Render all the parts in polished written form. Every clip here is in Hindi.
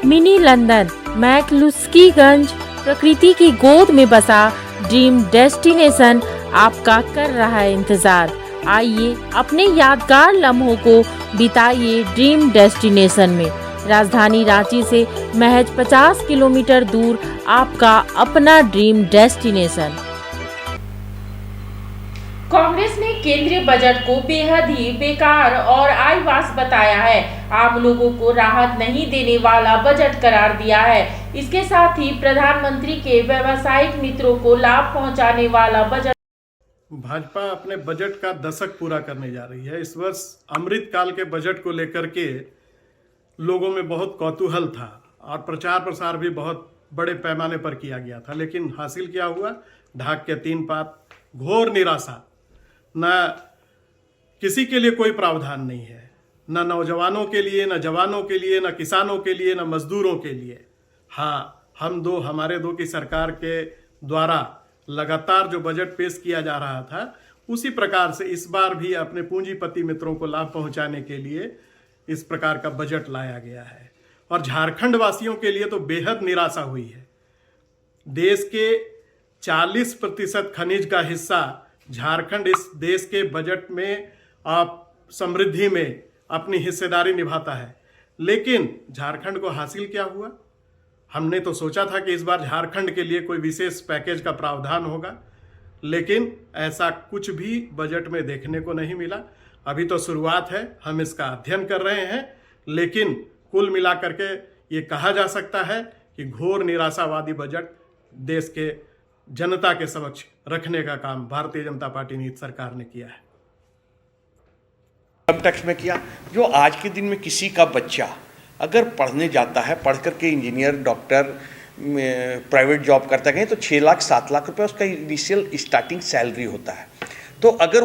मिनी लंदन मैक्लुस्कीगंज प्रकृति की गोद में बसा ड्रीम डेस्टिनेशन आपका कर रहा है इंतजार। आइए अपने यादगार लम्हों को बिताइए ड्रीम डेस्टिनेशन में। राजधानी रांची से महज 50 किलोमीटर दूर आपका अपना ड्रीम डेस्टिनेशन। कांग्रेस ने केंद्रीय बजट को बेहद ही बेकार और आईवास बताया है। आम लोगों को राहत नहीं देने वाला बजट करार दिया है। इसके साथ ही प्रधानमंत्री के व्यावसायिक मित्रों को लाभ पहुंचाने वाला बजट। भाजपा अपने बजट का दशक पूरा करने जा रही है। इस वर्ष अमृत काल के बजट को लेकर के लोगों में बहुत कौतूहल था और प्रचार प्रसार भी बहुत बड़े पैमाने पर किया गया था, लेकिन हासिल क्या हुआ? ढाक के 3 पात, घोर निराशा। न किसी के लिए कोई प्रावधान नहीं है, न नौजवानों के लिए, न जवानों के लिए, न किसानों के लिए, न मजदूरों के लिए। हाँ, हमारे दो की सरकार के द्वारा लगातार जो बजट पेश किया जा रहा था, उसी प्रकार से इस बार भी अपने पूंजीपति मित्रों को लाभ पहुंचाने के लिए इस प्रकार का बजट लाया गया है। और झारखंड वासियों के लिए तो बेहद निराशा हुई है। देश के 40% खनिज का हिस्सा झारखंड इस देश के बजट में समृद्धि में अपनी हिस्सेदारी निभाता है, लेकिन झारखंड को हासिल क्या हुआ? हमने तो सोचा था कि इस बार झारखंड के लिए कोई विशेष पैकेज का प्रावधान होगा, लेकिन ऐसा कुछ भी बजट में देखने को नहीं मिला। अभी तो शुरुआत है, हम इसका अध्ययन कर रहे हैं, लेकिन कुल मिलाकर के ये कहा जा सकता है कि घोर निराशावादी बजट देश के जनता के समक्ष रखने का काम भारतीय जनता पार्टी नीति सरकार ने किया है। इनकम टैक्स में किया, जो आज के दिन में किसी का बच्चा अगर पढ़ने जाता है, पढ़ करके इंजीनियर, डॉक्टर, प्राइवेट जॉब करता है, तो 6 लाख 7 लाख रुपए उसका इनिशियल स्टार्टिंग सैलरी होता है। तो अगर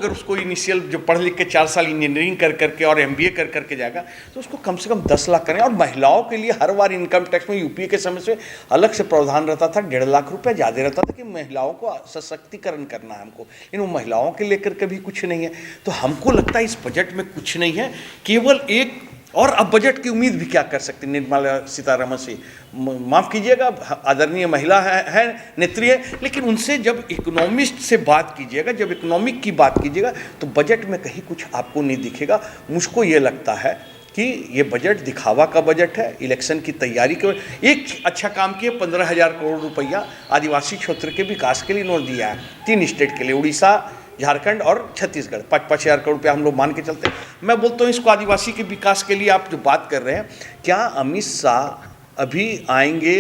उसको इनिशियल जो पढ़ लिख के 4 साल इंजीनियरिंग कर करके और MBA कर करके जाएगा, तो उसको कम से कम 10 लाख करें। और महिलाओं के लिए हर बार इनकम टैक्स में यूपीए के समय से अलग से प्रावधान रहता था, 1.5 लाख रुपये ज़्यादा रहता था कि महिलाओं को सशक्तिकरण करना है हमको, लेकिन वो महिलाओं के लेकर के भी कुछ नहीं है। तो हमको लगता है इस बजट में कुछ नहीं है, केवल एक। और अब बजट की उम्मीद भी क्या कर सकते निर्मला सीतारमण से? माफ़ कीजिएगा, आदरणीय महिला है नेत्री है, लेकिन उनसे जब इकोनॉमिस्ट से बात कीजिएगा, जब इकोनॉमिक की बात कीजिएगा, तो बजट में कहीं कुछ आपको नहीं दिखेगा। मुझको ये लगता है कि ये बजट दिखावा का बजट है, इलेक्शन की तैयारी के। एक अच्छा काम किए, 15,000 करोड़ रुपया आदिवासी क्षेत्र के विकास के लिए इन्होंने दिया है, 3 स्टेट के लिए, उड़ीसा, झारखंड और छत्तीसगढ़। 5-5 हज़ार करोड़ रुपया हम लोग मान के चलते हैं। मैं बोलता हूँ इसको आदिवासी के विकास के लिए आप जो बात कर रहे हैं, क्या अमित शाह अभी आएंगे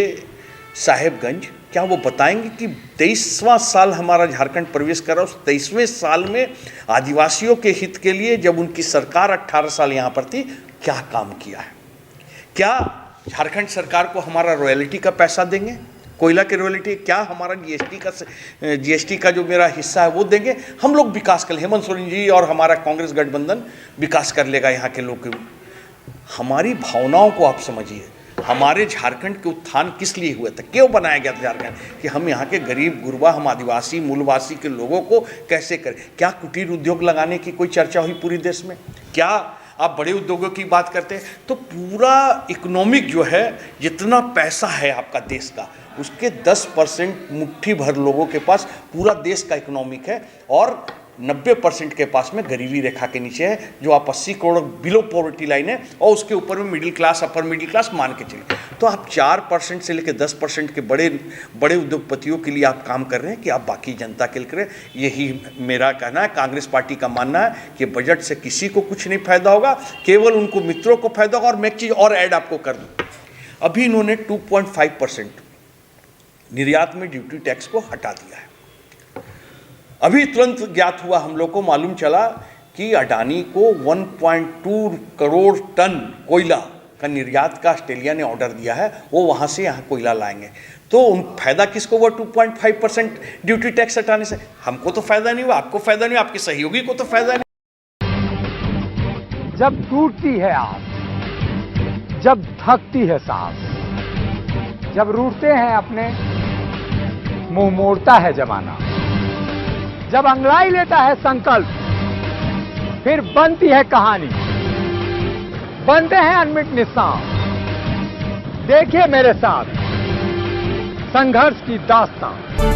साहेबगंज? क्या वो बताएंगे कि 23वां साल हमारा झारखंड प्रवेश कर रहा है, उस 23वें साल में आदिवासियों के हित के लिए जब उनकी सरकार 18 साल यहाँ पर थी, क्या काम किया है? क्या झारखंड सरकार को हमारा रॉयल्टी का पैसा देंगे, कोयला की रॉयल्टी? क्या हमारा जीएसटी का जो मेरा हिस्सा है वो देंगे? हम लोग विकास कर, हेमंत सोरेन जी और हमारा कांग्रेस गठबंधन विकास कर लेगा यहाँ के लोग। हमारी भावनाओं को आप समझिए। हमारे झारखंड के उत्थान किस लिए हुआ था, क्यों बनाया गया था झारखंड? कि हम यहाँ के गरीब गुरबा, हम आदिवासी मूलवासी के लोगों को कैसे करें। क्या कुटीर उद्योग लगाने की कोई चर्चा हुई पूरे देश में? क्या आप बड़े उद्योगों की बात करते हैं? तो पूरा इकोनॉमिक जो है, जितना पैसा है आपका देश का, उसके 10% मुट्ठी भर लोगों के पास पूरा देश का इकोनॉमिक है, और 90% के पास में गरीबी रेखा के नीचे है, जो आप 80 करोड़ बिलो पॉवर्टी लाइन है, और उसके ऊपर में middle class, upper middle class मान के चलिए। तो आप 4% से लेकर 10% के बड़े उद्योगपतियों के लिए आप काम कर रहे हैं कि आप बाकी जनता के लिए करें। यही मेरा कहना है, कांग्रेस पार्टी का मानना है कि बजट से किसी को कुछ नहीं फायदा होगा, केवल उनको मित्रों को फायदा होगा। और मैं एक चीज़ और ऐड आपको कर दूँ, अभी इन्होंने 2.5% निर्यात में ड्यूटी टैक्स को हटा दिया है। अभी तुरंत ज्ञात हुआ, हम लोग को मालूम चला कि अडानी को 1.2 करोड़ टन कोयला का निर्यात का ऑस्ट्रेलिया ने ऑर्डर दिया है, वो वहाँ से यहाँ कोयला लाएंगे। तो उन फायदा किसको हुआ 2.5% ड्यूटी टैक्स हटाने से? हमको तो फायदा नहीं हुआ, आपको फायदा नहीं हुआ, आपके सहयोगी को तो फायदा नहीं। जब टूटती है आस, जब थकती है सांस, जब रूठते हैं अपने, मुंह मोड़ता है जमाना, जब अंगड़ाई लेता है संकल्प, फिर बनती है कहानी, बनते हैं अनमिट निशान। देखिए मेरे साथ संघर्ष की दास्तां।